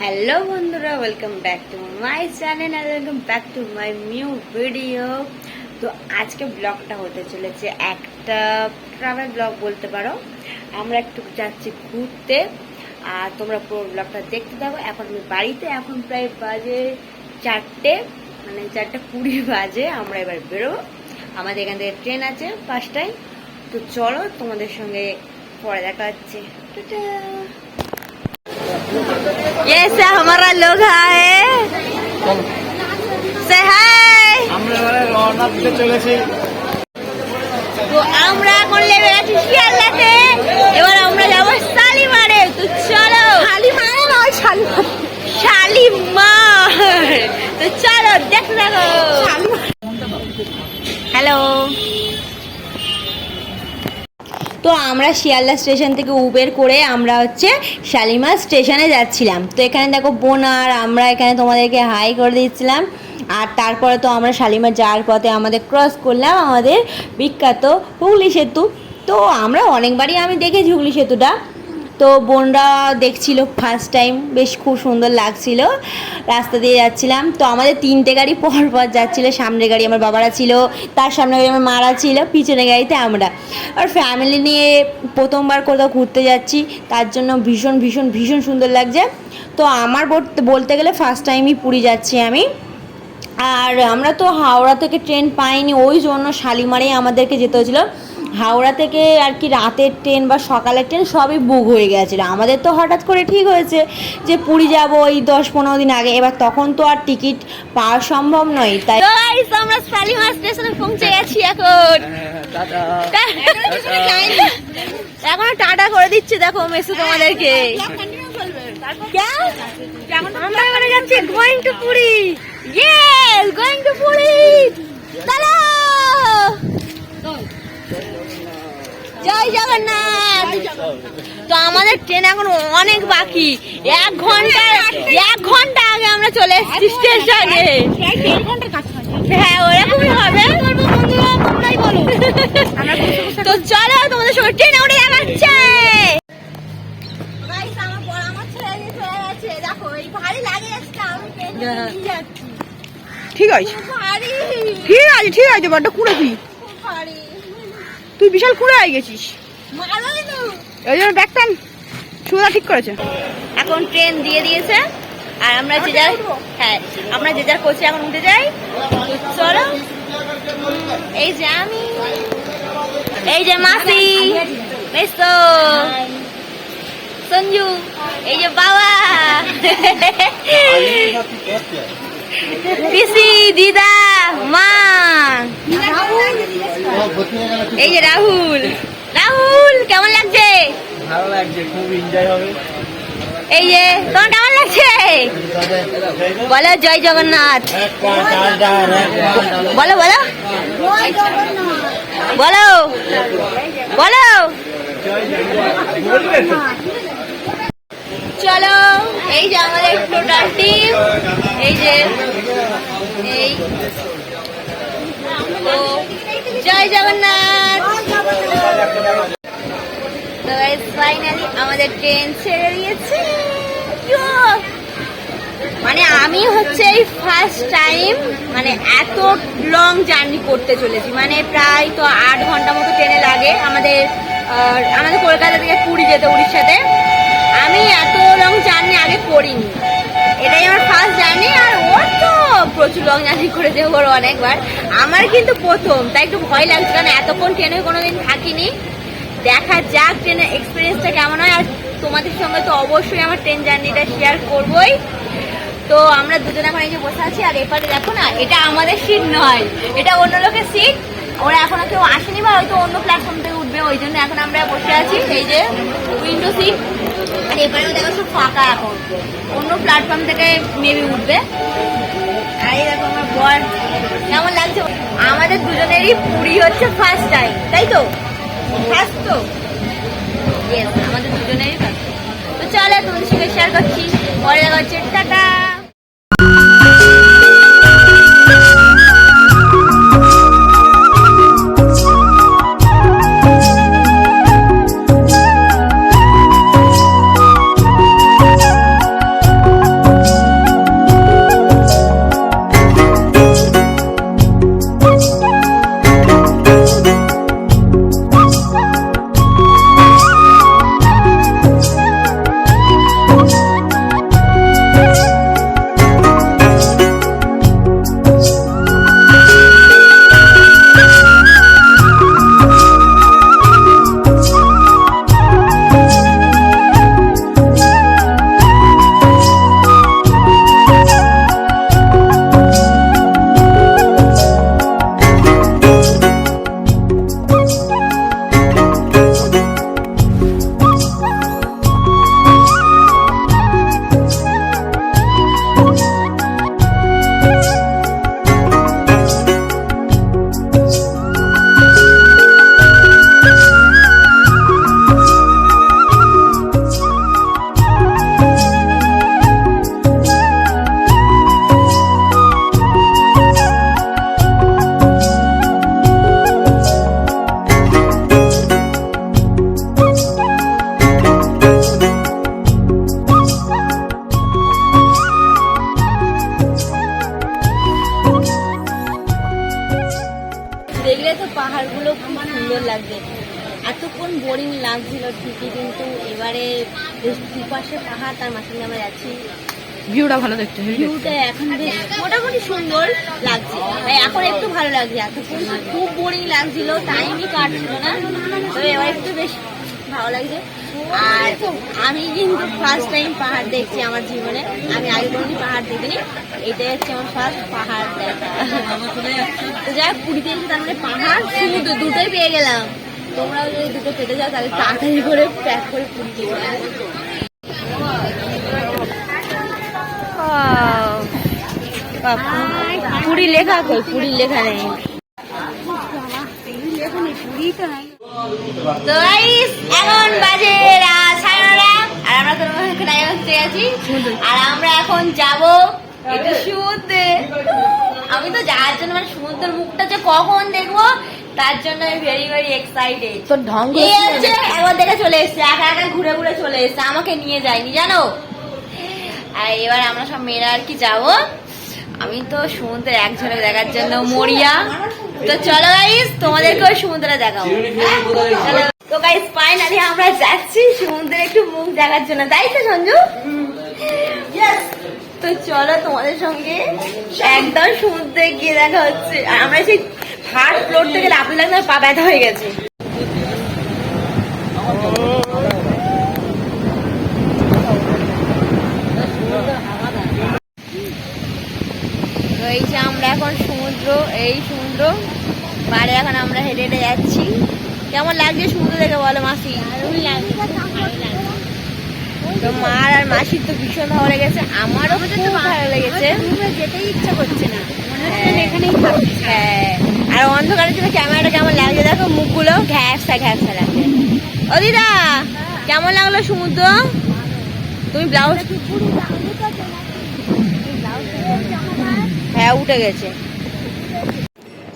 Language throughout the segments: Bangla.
হ্যালো বন্ধুরা, welcome back to my channel আর welcome back to my new video. তো আজকে ব্লগটা হতে চলেছে একটা ট্রাভেল ব্লগ বলতে পারো। আমরা একটু যাচ্ছি ঘুরতে আর তোমরা পুরো ব্লগটা দেখতে থাকো। এখন আমি বাড়িতে, এখন প্রায় বাজে 4টে, মানে 4:20 বাজে। আমরা এবার বেরোবো, আমাদের এখান থেকে ট্রেন আছে 5টায়। তো চলো, তোমাদের সঙ্গে পরে দেখা হচ্ছে। টাটা। ये से हमारा लोग है से हाय। আমরা রওনা দিতে চলেছি। তো আমরা এখন লেগে গেছি শিয়ালদাতে, এবার আমরা যাব শালিমারে। তো চলো, শালিমারে নয়, শালিমার। তো চলো দেখতে থাকো। হ্যালো। তো আমরা শিয়ালদা স্টেশন থেকে উবের করে আমরা শালিমার স্টেশনে যাচ্ছিলাম। তো এখানে দেখো বোন আর আমরা এখানে তোমাদেরকে হাই করে দিচ্ছিলাম। আর তারপরে তো আমরা শালিমার যাওয়ার পথে আমাদের ক্রস করলাম আমাদের বিখ্যাত হুগলি সেতু। তো আমরা অনেকবারই আমি দেখেছি হুগলি সেতুটা। তো বোনরা দেখছিল ফার্স্ট টাইম, বেশ খুব সুন্দর লাগছিল। রাস্তা দিয়ে যাচ্ছিলাম, তো আমাদের 3টে গাড়ি পর পর যাচ্ছিলো। সামনের গাড়ি আমার বাবারা ছিল, তার সামনে গাড়ি আমার মারা ছিল, পিছনের গাড়িতে আমরা। আর ফ্যামিলি নিয়ে প্রথমবার কোথাও ঘুরতে যাচ্ছি, তার জন্য ভীষণ ভীষণ ভীষণ সুন্দর লাগছে। তো আমার বলতে গেলে ফার্স্ট টাইমই পুরী যাচ্ছি আমি। আর আমরা তো হাওড়া থেকে ট্রেন পাইনি, ওই জন্য শালিমারেই আমাদেরকে যেতে হয়েছিলো। হাওড়া থেকে আর কি রাতের ট্রেন বা সকালের ট্রেন সবই বুক হয়ে গেছিলো। আমাদের তো হঠাৎ করে ঠিক হয়েছে যে পুরী যাব ওই 10-15 দিন আগে, এবার তখন তো আর টিকিট পাওয়া সম্ভব নয়। তাই আমরা শালিমার স্টেশনে পৌঁছে গেছি। এখন টাটা করে দিচ্ছে, দেখো মেসো তোমাদেরকে। আমরা এবারে যাচ্ছি going to Puri. Yes, going to Puri. চলো, জয় জগন্নাথ। তো আমাদের ট্রেন এখন অনেক বাকি, 1 ঘন্টা আগে আমরা চলে এসেছি স্টেশনে। হ্যাঁ, ওরকমই হবে। তো চলো, তোমাদের সঙ্গে ট্রেনে উঠে যাচ্ছে। ঠিক আছে, ঠিক আছে, বড্ড কুড়েছি তুই, বিশাল কুড়ে হয়ে গেছিস। ওই জন্য ব্যাগটা সুবিধা ঠিক করেছে। এখন ট্রেন দিয়ে দিয়েছে আর আমরা যে যার, হ্যাঁ আমরা যে যার কোচে এখন উঠে যাই। চলো, এই যে আমি, এই যে মাসি, মেসো, সঞ্জু, এই যে বাবা, পিসি, দিদা, মা, এই যে রাহুল। রাহুল, কেমন লাগছে? ভালো লাগছে, খুব এনজয় হবে। এই যে তোমার কেমন লাগছে? বলো জয় জগন্নাথ। বলো বলো বলো বলো। চলো, এই যে আমাদের টোটাল টিম, এই যে এই তো জয় জগন্নাথ। তো ফাইনালি আমাদের ট্রেন ছেড়ে দিয়েছে। মানে আমি এই ফার্স্ট টাইম মানে এত লং জার্নি করতে চলেছি। মানে প্রায় তো 8 ঘন্টা মতো ট্রেনে লাগে আমাদের কলকাতা থেকে পুরী যেতে, উড়িষ্যাতে। আমি এত লং জার্নি আগে করিনি, এটাই আমার ফার্স্ট জার্নি। আর ওর তো প্রচুর লং জার্নি করেছে, ওর অনেকবার। আমার কিন্তু প্রথম, তাই একটু ভয় লাগছে, কারণ এতক্ষণ ট্রেনে কোনোদিন থাকিনি। দেখা যাক ট্রেনের এক্সপিরিয়েন্সটা কেমন হয়। আর তোমাদের সঙ্গে তো অবশ্যই আমার ট্রেন জার্নিটা শেয়ার করবোই। তো আমরা দুজনে এখন এই যে বসে আছি, আর এপারে দেখো না, এটা আমাদের সিট নয়, এটা অন্য লোকের সিট। ওরা এখনো কেউ আসেনি বা হয়তো অন্য প্ল্যাটফর্ম থেকে উঠবে, ওই জন্য এখন আমরা বসে আছি এই যে উইন্ডো সিট। আর এপারেও দেখো সব ফাঁকা, এখন অন্য প্ল্যাটফর্ম থেকে মেবি উঠবে। আর এই দেখো আমার বর, কেমন লাগছে? আমাদের দুজনেরই পুরী হচ্ছে ফার্স্ট টাইম, তাই তো? ফার্স্ট তো, আমাদের দুজনেরই ফার্স্ট। তো চলো, তোমাদের সঙ্গে শেয়ার করছি, পরে দেখা হচ্ছে। টাটা। বোরিং লাগছিল ঠিকই, কিন্তু এবারে বেশ দুপাশে পাহাড়, তার মাঝখানে আমরা যাচ্ছি। ভিউটা ভালো দেখতে, ভিউটা এখন বেশ মোটামুটি সুন্দর লাগছে, তাই এখন একটু ভালো লাগছে। এতক্ষণ খুব বোরিং লাগছিল, টাইমই কাটছিল না, তবে এবার একটু বেশ ভালো লাগছে। আর আমি কিন্তু ফার্স্ট টাইম পাহাড় দেখছি আমার জীবনে, আমি আগে কোনোদিন পাহাড় দেখিনি, এটাই হচ্ছে আমার ফার্স্ট পাহাড় দেখা। তো যাই হোক, পুরীতে এসে তার মানে পাহাড় সমুদ্র দুটোই পেয়ে গেলাম। তোমরাও যদি দুটো পেতে যাও তাহলে তাড়াতাড়ি করে প্যাক করে পুরীতে চলে আসো। পুরী লেখা কই? পুরীর লেখা নেই। তো guys, এখন বাজে রাত 9:30, আর আমরা তো এখানে বসে আছি, আর আমরা এখন যাব একটু সমুদ্রে। আমি তো যাওয়ার জন্য মানে সমুদ্রের মুখটা যে কখন দেখবো তার জন্য আমি ভেরি ভেরি এক্সাইটেড। তোর ঢং এই হচ্ছে একবার দেখে চলে এসছে, একা একা ঘুরে ঘুরে চলে এসছে, আমাকে নিয়ে যায়নি জানো। আর এবার আমরা সব মেয়েরা আর কি যাবো, আমি তো সমুদ্রে এক ঝলক দেখার জন্য মরিয়া। তো চলো গাইস, তোমাদেরকেও সমুদ্রে দেখাবো। চলো। তো গাইস ফাইনালি আমরা যাচ্ছি সমুদ্রে একটু মুখ দেখার জন্য, তাই তো সঞ্জু? তো চলো তোমাদের সঙ্গে একদম সমুদ্রে গিয়ে দেখা হচ্ছে। আর আমরা সেই থার্ড ফ্লোর থেকে লাফতে লাগলে পা ব্যথা হয়ে গেছে। তো এই যে আমরা এখন সমুদ্র, এই সমুদ্র পাড়ে এখন আমরা হেঁটে হেঁটে যাচ্ছি। কেমন লাগছে সমুদ্র দেখে বলো মাসি? তো মার আর মাসির তো ভীষণ ভালো লেগেছে, আমারও খুব ভালো লেগেছে, যেতেই ইচ্ছা করছে না, এখানেই থাকছে। হ্যাঁ, আর অন্ধকারের জন্য ক্যামেরাটা কেমন লাগছে দেখো, মুখগুলো ঘ্যাপসা ঘ্যাপসা লাগছে। ও দিদা, কেমন লাগলো সমুদ্র? তুমি ব্লাউজ, হ্যাঁ উঠে গেছে।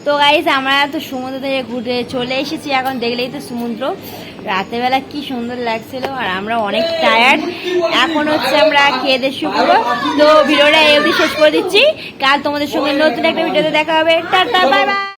তো গাইস আমরা তো সমুদ্র থেকে ঘুরে চলে এসেছি, এখন দেখলেই তো সমুদ্র। রাতের বেলা কি সুন্দর লাগছিল, আর আমরা অনেক টায়ার্ড, এখন হচ্ছে আমরা খেয়ে দিয়ে শুয়ে পড়বো। তো ভিডিওটা এই অবধি শেষ করে দিচ্ছি, কাল তোমাদের সঙ্গে নতুন একটা ভিডিওতে দেখা হবে। Tata, bye bye.